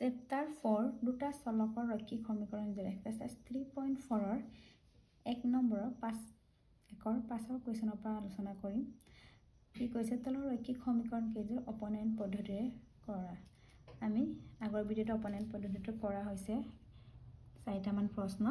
Chapter 4 দুটা চলকৰ ৰৈখিক সমীকৰণ উলিয়াই। এক্সাৰচাইজ 3.4 এক নম্বৰৰ 5 কুৱেশ্যনৰ পৰা আলোচনা কৰিম। কি কৈছে, তলৰ ৰৈখিক সমীকৰণ কেইযোৰ অপনয়ন পদ্ধতিৰে কৰা। আমি আগৰ ভিডিঅ'টো অপনয়ন পদ্ধতিটো কৰা হৈছে 4টামান প্ৰশ্ন।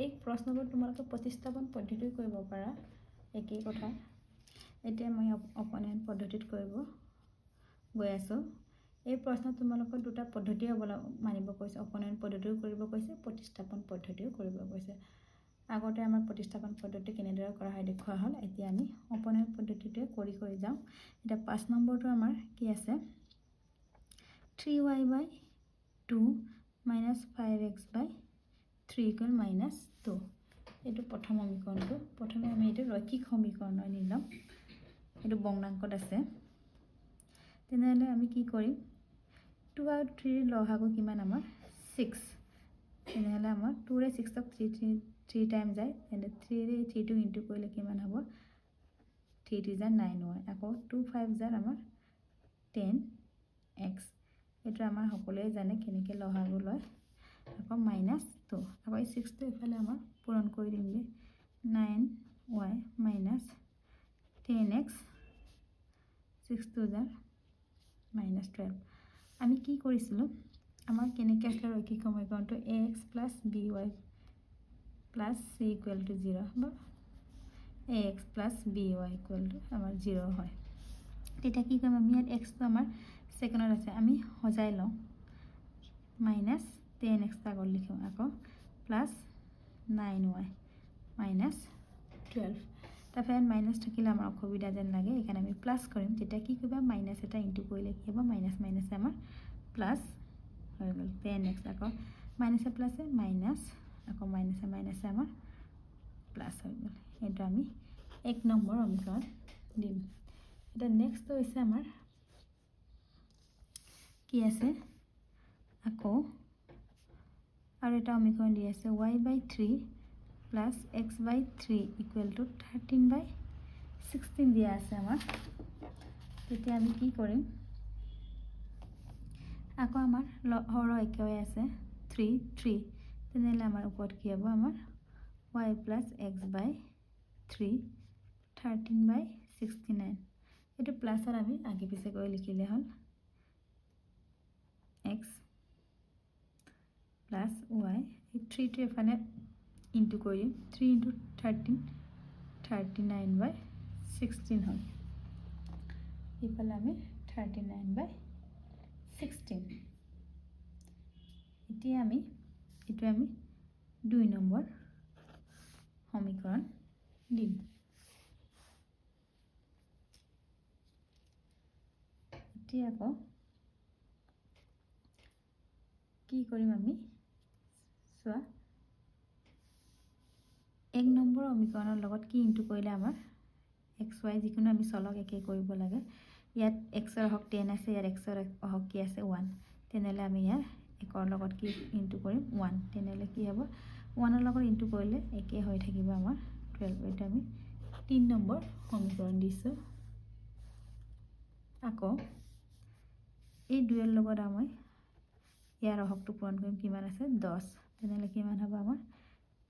এই প্ৰশ্নবোৰ তোমালোকে প্ৰতিস্থাপন পদ্ধতিও কৰিব পাৰা, একেই কথা। এতিয়া মই অপনয়ন পদ্ধতিত কৰিব গৈ আছোঁ। এই প্ৰশ্ন তোমালোকৰ দুটা পদ্ধতি মানিব কৈছে, অপনয়ন পদ্ধতিও কৰিব কৈছে, প্ৰতিস্থাপন পদ্ধতিও কৰিব কৈছে। আগতে আমাৰ প্ৰতিস্থাপন পদ্ধতি কেনেদৰে কৰা হয় দেখুওৱা হ'ল, এতিয়া আমি অপনয়ন পদ্ধতিটোৱে কৰি যাওঁ। এতিয়া 5 নম্বৰটো আমাৰ কি আছে, 3y/2 - 5x/3 = -2। এইটো প্ৰথম সমীকৰণটো। প্ৰথমে আমি এইটো ৰৈখিক সমীকৰণ নি ল'ম, এইটো ভগ্নাংকত আছে। তেনেহ'লে আমি কি কৰিম, 2 আৰু 3 লসাগু কিমান আমাৰ 6। তেনেহ'লে আমাৰ 2ৰে 6ক 3 টাইম যায়, তেন্তে 3ৰে 3টো ইনটু কৰিলে কিমান হ'ব, 3 3 × 9 হয়। আকৌ 2 5 × আমাৰ 10x। এইটো আমাৰ সকলোৱে জানে কেনেকৈ লসাগু লয়। আকৌ -2, আকৌ এই 6টো এইফালে আমাৰ পূৰণ কৰি দিমগৈ, 9y - 10x, 6 2 × -12। আমি কি কৰিছিলোঁ, আমাৰ কেনেকৈ আছিলে ৰৈখিক সমীকৰণটো, ax + by + c = 0 বা ax + by আমাৰ 0 হয়। তেতিয়া কি কৰিম, আমি ইয়াত xটো আমাৰ ছেকেণ্ডত আছে, আমি সজাই লওঁ, -10x আগত লিখোঁ, আকৌ +9y - 12। তাৰপৰা ইয়াত মাইনাছ থাকিলে আমাৰ অসুবিধা যেন লাগে, সেইকাৰণে আমি প্লাছ কৰিম। তেতিয়া কি কৰিবা, মাইনাছ এটা ইনটু কৰিলে কি হ'ব, মাইনাছ আমাৰ প্লাছ হৈ গ'ল, 10x। আকৌ মাইনাছে প্লাছে মাইনাছ, আকৌ মাইনাছে আমাৰ প্লাছ হৈ গ'ল। এইটো আমি 1 নম্বৰ সমীকৰণ দিম। এতিয়া নেক্সট হৈছে আমাৰ কি আছে, আকৌ আৰু এটা সমীকৰণ দি আছে, y/3 + x/3 = 13/16 দিয়া আছে আমাৰ। তেতিয়া আমি কি কৰিম, আকৌ আমাৰ হৰ একেই আছে 3 3। তেনেহ'লে আমাৰ ওপৰত কি হ'ব, আমাৰ y + x/3 13/69। এইটো প্লাছত আমি আগে পিছে কৰি লিখিলে হ'ল, x + y। এই 3টো এফালে ইনটু কৰিম, 3 × 13 39/16 হ'ল। এইফালে আমি 39/16। এতিয়া এইটো আমি 2 নম্বৰ সমীকৰণ দিম। এতিয়া আকৌ কি কৰিম, আমি চোৱা 1 নম্বৰ সমীকৰণৰ লগত কি ইনটু কৰিলে আমাৰ xy যিকোনো আমি চলক একে কৰিব লাগে। ইয়াত xৰ হওক 10 আছে, ইয়াত xৰ হওক কি আছে 1। তেনেহ'লে আমি ইয়াৰ 1ৰ লগত কি ইনটু কৰিম, 1। তেনেহ'লে কি হ'ব, 1ৰ লগত ইনটু কৰিলে একে হৈ থাকিব আমাৰ 12। এইটো আমি 3 নম্বৰ সমীকৰণ দিছোঁ। আকৌ এই 2ৰ লগত আমি ইয়াৰ অহকটো পূৰণ কৰিম, কিমান আছে 10। তেনেহ'লে কিমান হ'ব আমাৰ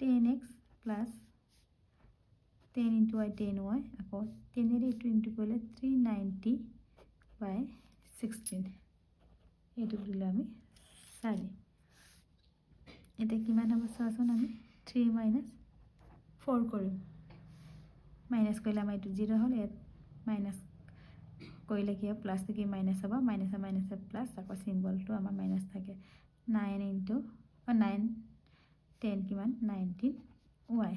10x + 10 × y 10y। আকৌ 10ৰে এইটো ইনটু কৰিলে 390/16। এইটো দিলে আমি 4। এতিয়া কিমান হ'ব চোৱাচোন, আমি 3 - 4 কৰিম, মাইনাছ কৰিলে আমাৰ এইটো 0 হ'ল। ইয়াত মাইনাছ কৰিলে কি হ'ব, প্লাছটো কি মাইনাছ হ'ব, মাইনাছে প্লাছ, আকৌ চিম্বলটো আমাৰ মাইনাছ থাকে। 9 × 10 কিমান 19y।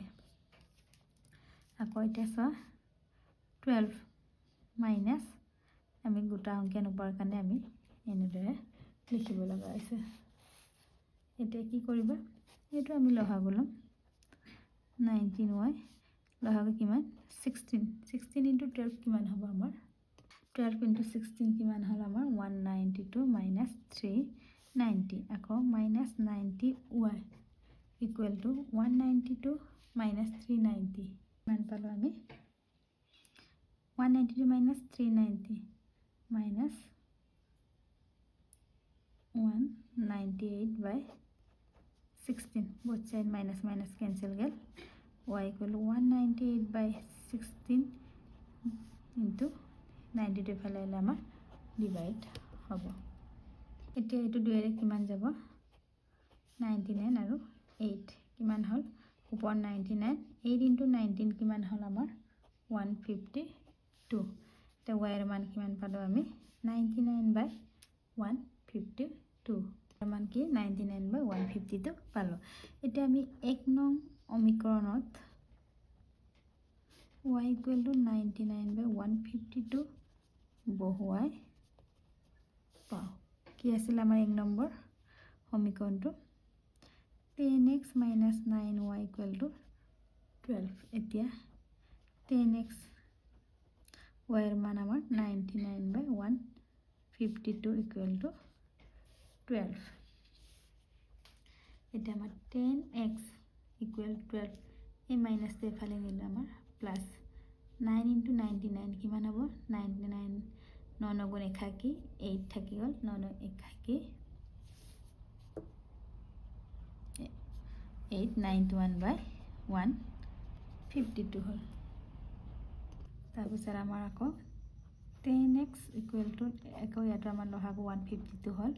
আকৌ এতিয়া চোৱা 12 মাইনাছ, আমি গোটা সংখ্যা নোপোৱাৰ কাৰণে আমি এনেদৰে লিখিব লগা হৈছে। এতিয়া কি কৰিবা, এইটো আমি লসাগু ল'ম, 19y লসাগু কিমান 16। 16 × 12 কিমান হ'ব আমাৰ, 12 × 16 কিমান হ'ল আমাৰ 192 - 390। আকৌ -90y = 192 - 390। কিমান পালোঁ আমি, 192 - 390 - 198 by 16 both side minus minus cancel gel y equal to 198 by 16 into 92 ফালে হলে আমাৰ ডিভাইড হ'ব এতিয়া এটো দুইৰে কিমান যাব 99 আৰু 8 কিমান হল ওপৰ 99 8 into 19 কিমান হল আমাৰ 152 তে y এর মান কিমান পালো আমি 99 by 152 এর মান কি 99 by 152 পালো এতিয়া আমি 1 নং সমীকৰণত y equal to 99 by 152 বহুৱাই পাও কি আছিল আমাৰ 1 number সমীকৰণটো 10x minus 9y equal to 12 এতিয়া 10x y এর মান আমার 99 by 152 equal to 12 এটা আমার 10x equal to 12 এই মাইনাস দিয়ে ফালে নিলে আমার প্লাস 9 into 99 কিমান হব 99 9 গুণ 1 কি 8 থাকি গল 9 1 কি 891 by 152 হল তাৰপিছত আমাৰ আকৌ 10x equal to আকৌ ইয়াত আমাৰ লহাব 152 হল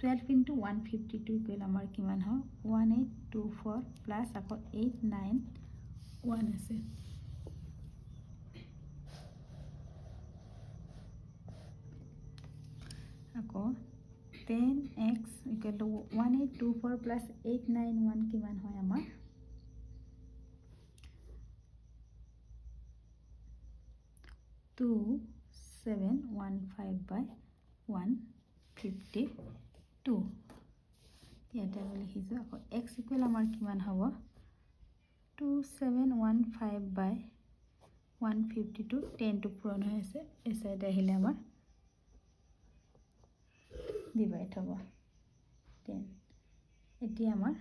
12 into 152 equal আমাৰ কিমান হল 1824 plus আকৌ 891 আছে আকৌ 10x equal to 1824 plus 891 কিমান হয় আমাৰ 2715 by 152 ইয়াতে আমি লিখিছো আকৌ x equal আমাৰ কিমান হ'ব 2715 by 152 10 to পূৰণ হৈ আছে এই সাইডে আহিলে আমাৰ ডিভাইড হ'ব 10 এতিয়া আমাৰ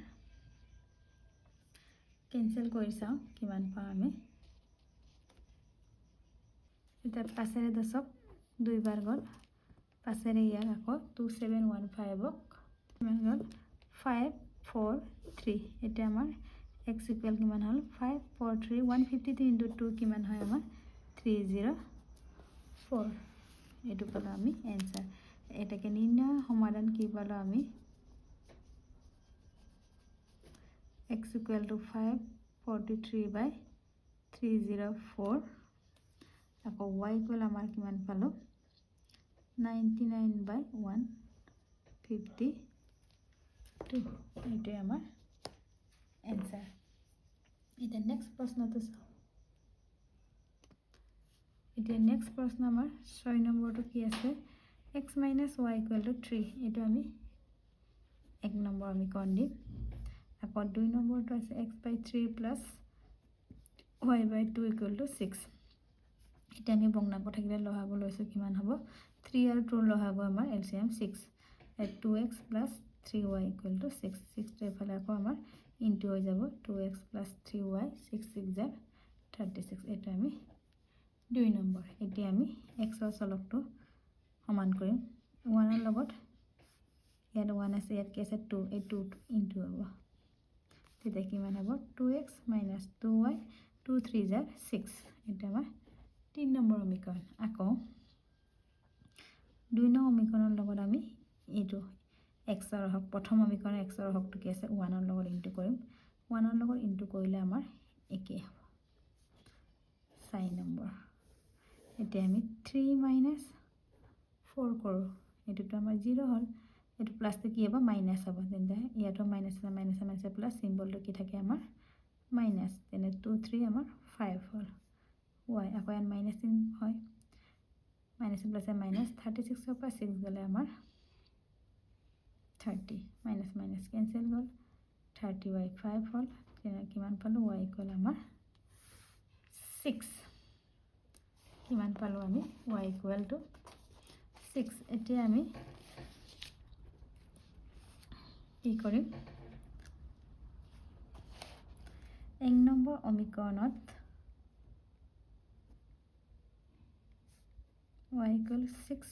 ক্যান্সেল কৰি চাও কিমান পাম আমি এটা পাশেৰে 10ক দুইবাৰ গল পাশেৰে ইয়াৰ আকৌ 2715ক কিমান গল 543 এটা আমাৰ x equal কিমান হল 543 153 into 2 কিমান হয় আমাৰ 304 এটো পালো আমি आंसर এটাকে নির্ণয় সমাধান কি পালো আমি x equal to 543 by 304 আকৌ y equal আমাৰ কিমান পালো 99 by 152 এটো আমাৰ आंसर এটা নেক্সট প্ৰশ্নটো চাও এটা নেক্সট প্ৰশ্ন আমাৰ 6 নম্বৰটো কি আছে x minus y equal to 3 এটো আমি 1 নম্বৰ আমি কোন দিম আকৌ 2 নম্বৰটো আছে x by 3 plus y by 2 equal to 6 এটা আমি ভগ্নাংক থাকিলে লহাব লৈছো কিমান হ'ব 3 আৰু 2 লহাব আমাৰ LCM 6 2x plus 3y equal to 6 6 টো এফালে আকৌ আমাৰ ইনটু হৈ যাব 2x plus 3y 6 6 যা 36 এটা আমি 2 নম্বৰ এতিয়া আমি x ৰ চলকটো সমান কৰিম 1 ৰ লগত ইয়াত 1 আছে ইয়াত কি আছে 2 এই 2 ইনটু হ'ব তেতিয়া কিমান হ'ব 2x minus 2y 2 3 যা 6 এটা আমাৰ 3 নম্বৰ সমীকৰণ আকৌ 2 নং সমীকৰণৰ লগত আমি এটো x ৰ হক প্ৰথম সমীকৰণ x ৰ হকটো কি আছে 1 ৰ লগত ইনটু কৰিম 1 ৰ লগত ইনটু কৰিলে আমাৰ একে হ'ব 4 নম্বৰ এতিয়া আমি 3 minus 4 কৰো এটোটো আমাৰ 0 হল এটো প্লাস তে কি হ'ব মাইনাস হ'ব তেন্তে ইয়াটো মাইনাস মাইনাস মাইনাস প্লাস সিম্বলটো কি থাকে আমাৰ মাইনাস তেনে 2 3 আমাৰ 5 হল y আকৌ এন মাইনাস চিন হয় মাইনাস প্লাস মাইনাস 36 ৰ পৰা 6 গলে আমাৰ 30 মাইনাস মাইনাস ক্যান্সেল গল 30y 5 হল তেনে কিমান পালো y ইকুয়াল আমাৰ 6 কিমান পালো আমি y ইকুয়াল টু 6 এতিয়া আমি কি কৰিম 1 নম্বৰ সমীকৰণত y equal 6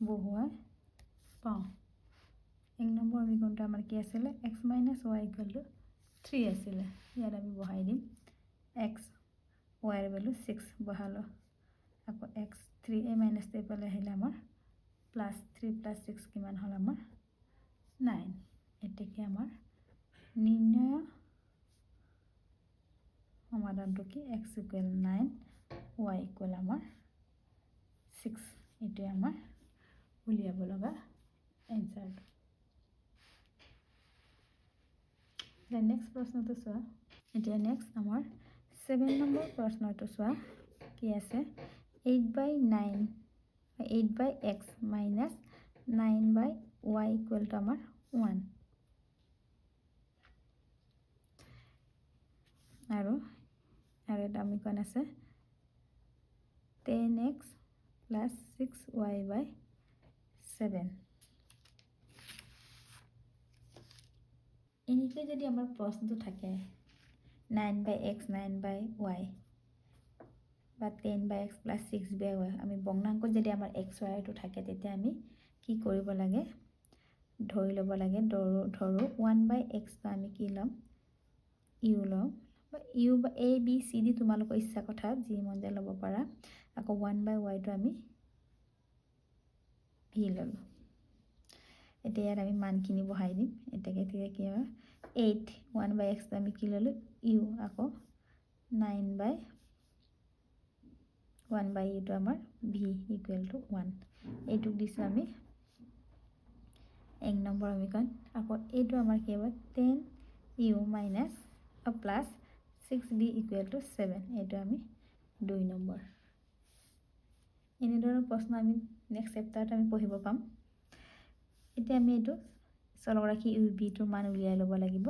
বহুৱাই পাওঁ এক নম্বৰ সমীকৰণটো আমাৰ কি আছিলে x minus y equal to 3 আছিলে ইয়াত আমি বহাই দিম x y এর ভ্যালু 6 বহালো আকৌ x 3 a minus 3 পালে আহিলে আমাৰ প্লাস 3 plus 6 কিমান হল আমাৰ 9 এতেকে আমাৰ নিৰ্ণয় সমাধানটো কি x equal 9 y equal আমাৰ 6 এটো আমাৰ উলিয়াব লগা এনসাৰ The next প্ৰশ্নটো চোৱা এতিয়া next আমাৰ 7 নম্বৰ প্ৰশ্নটো চোৱা কি আছে 8/9 8/x minus 9/y equal to আমাৰ 1 আৰু এটা সমীকৰণ আছে 10x plus 6y/7 এনেকৈ যদি আমাৰ প্ৰশ্নটো থাকে 9/x 9/y বা 10/x plus 6/y আমি ভগ্নাংকত যদি আমাৰ x y টো থাকে তেতিয়া আমি কি কৰিব লাগে ধৰি ল'ব লাগে ধৰো 1/x টো আমি কি লম u লম u বা a b c d তোমালোকৰ ইচ্ছা কথা যি মন যায় ল'ব পাৰা আকৌ 1/y টো আমি v ললো এতিয়া আমি মানখিনি বহাই দিম এটাকে কি হয় 8 1/x টো আমি কি ললো u আকৌ 9/1/u টো আমাৰ v equal to 1 এইটো দিছো আমি এক নম্বৰ সমীকৰণ আকৌ এইটো আমাৰ কি হ'ব 10u minus plus 6b equal to 7 এইটো আমি 2 নম্বৰ এনেদৰে প্ৰশ্ন আমি নেক্সট চেপ্টাৰত আমি পঢ়িব পাম এতিয়া আমি এইটো চলক ৰাখি u b টো মান উলিয়াই ল'ব লাগিব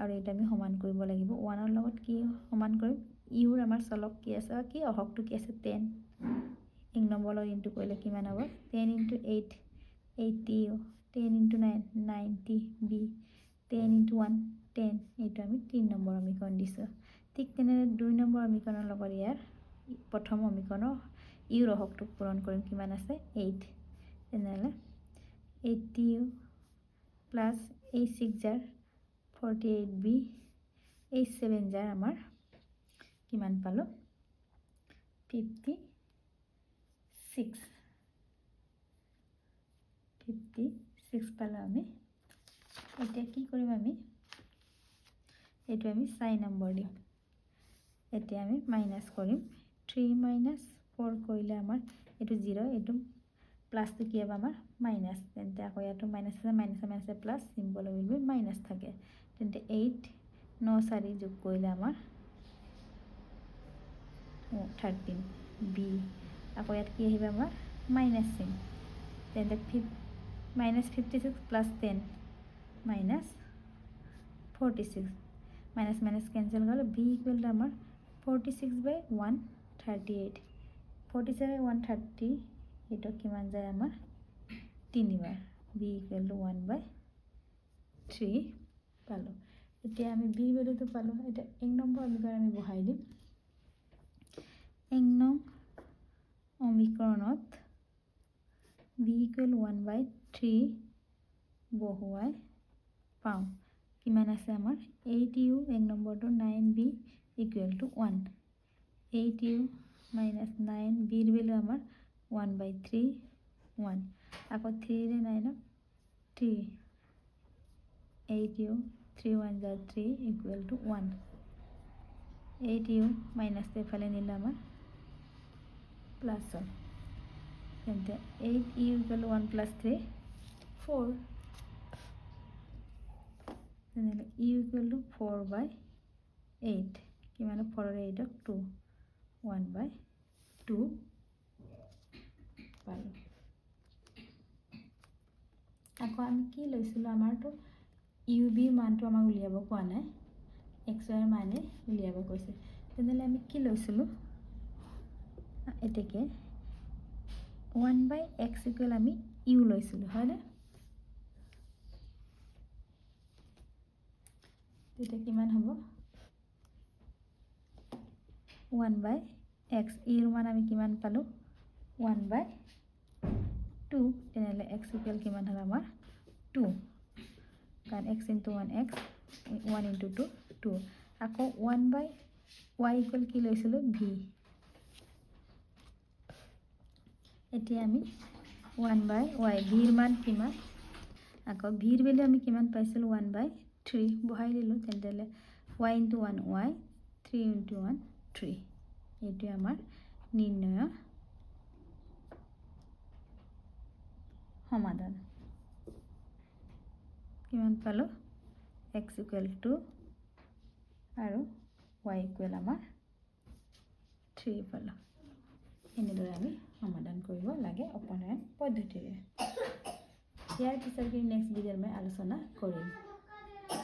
আৰু এটা আমি সমান কৰিব লাগিব 1 ৰ লগত কি সমান কৰিম u ৰ আমাৰ চলক কি আছে কি অহকটো কি আছে 10 এক নম্বৰ লগত ইনটু কৰিলে কিমান হ'ব 10 into 8 80 10 into 9 90 b 10 into 1 10 এইটো আমি 3 নম্বৰ সমীকৰণ দিছো ঠিক তেনে 2 নম্বৰ সমীকৰণৰ লগত ইয়াৰ প্ৰথম সমীকৰণৰ u ৰ অহকটো পূৰণ কৰিম কিমান আছে 8 তেনেহলে 80u plus 6 jar 48b 7 jar আমাৰ কিমান পালো 56 পালো আমি এতিয়া কি কৰিম আমি এইটো আমি 4 নম্বৰ দিম এতিয়া আমি মাইনাস কৰিম 3 minus 4 কৰিলে আমাৰ এইটো 0 এইটো প্লাস টো কি হ'ব আমাৰ মাইনাস তেন্তে আকৌ ইয়াটো মাইনাস আছে minus plus symbol will be minus থাকে তেন্তে 8 9 4 যোগ কৰিলে আমাৰ 13 b আকৌ ইয়াত কি আহিব আমাৰ মাইনাস চিন তেন্তে minus 56 plus 10 minus 46 minus cancel গ'ল b equal to আমাৰ 46/138 47/130 এটা কিমান যায় আমাৰ 3 বাৰ b equal to 1/3 পালো এতিয়া আমি b ভ্যালুটো পালো এটা এক নম্বৰ সমীকৰণ আমি বহাই দিম এক নং সমীকৰণত b equal 1/3 বহুৱাই পাওঁ কিমান আছে আমাৰ 8u এক নম্বৰটো 9b equal to 1 8u minus 9b ৰ ভ্যালু আমাৰ 1/3 1 আকৌ 3 ৰে 9 3 8u 3 1 jar 3 equal to 1 8u minus এফালে নিলে আমাৰ প্লাস হয় তেন্তে 8u equal to 1 plus 3 4 তেনেহলে u equal to 4/8 কিমান 4 ৰ 8 2 1/2 পালো আকৌ আমি কি লৈছিলো আমাৰটো u b মানটো আমাক উলিয়াব কোৱা নাই x y ৰ মানে উলিয়াব কৈছে তেনেহলে আমি কি লৈছিলো এতেকে 1/x equal আমি u লৈছিলো হয় না এটা কিমান হ'ব 1/x এর মান আমি কিমান পালো 1/2 তেনেহলে x equal কিমান হল আমাৰ 2 1x into 1x 1 into 2 2 আকৌ 1 by y equal কি লৈছিলোঁ v এতিয়া আমি 1 by y v ৰ মান কিমান আকৌ v ৰ ভ্যালু আমি কিমান পাইছিলোঁ 1 by 3 বহাই দিলোঁ তেন্তে y into 1 y 3 into 1 3 এইটো আমাৰ নিৰ্ণয় সমাধান কিমান পালো x equal to আৰু y equal আমাৰ 3 পালো এনেদৰে আমি সমাধান কৰিব লাগে অপনয়ন পদ্ধতিৰে ইয়াৰ পিছত নেক্সট ভিডিঅ'ত মই আলোচনা কৰিম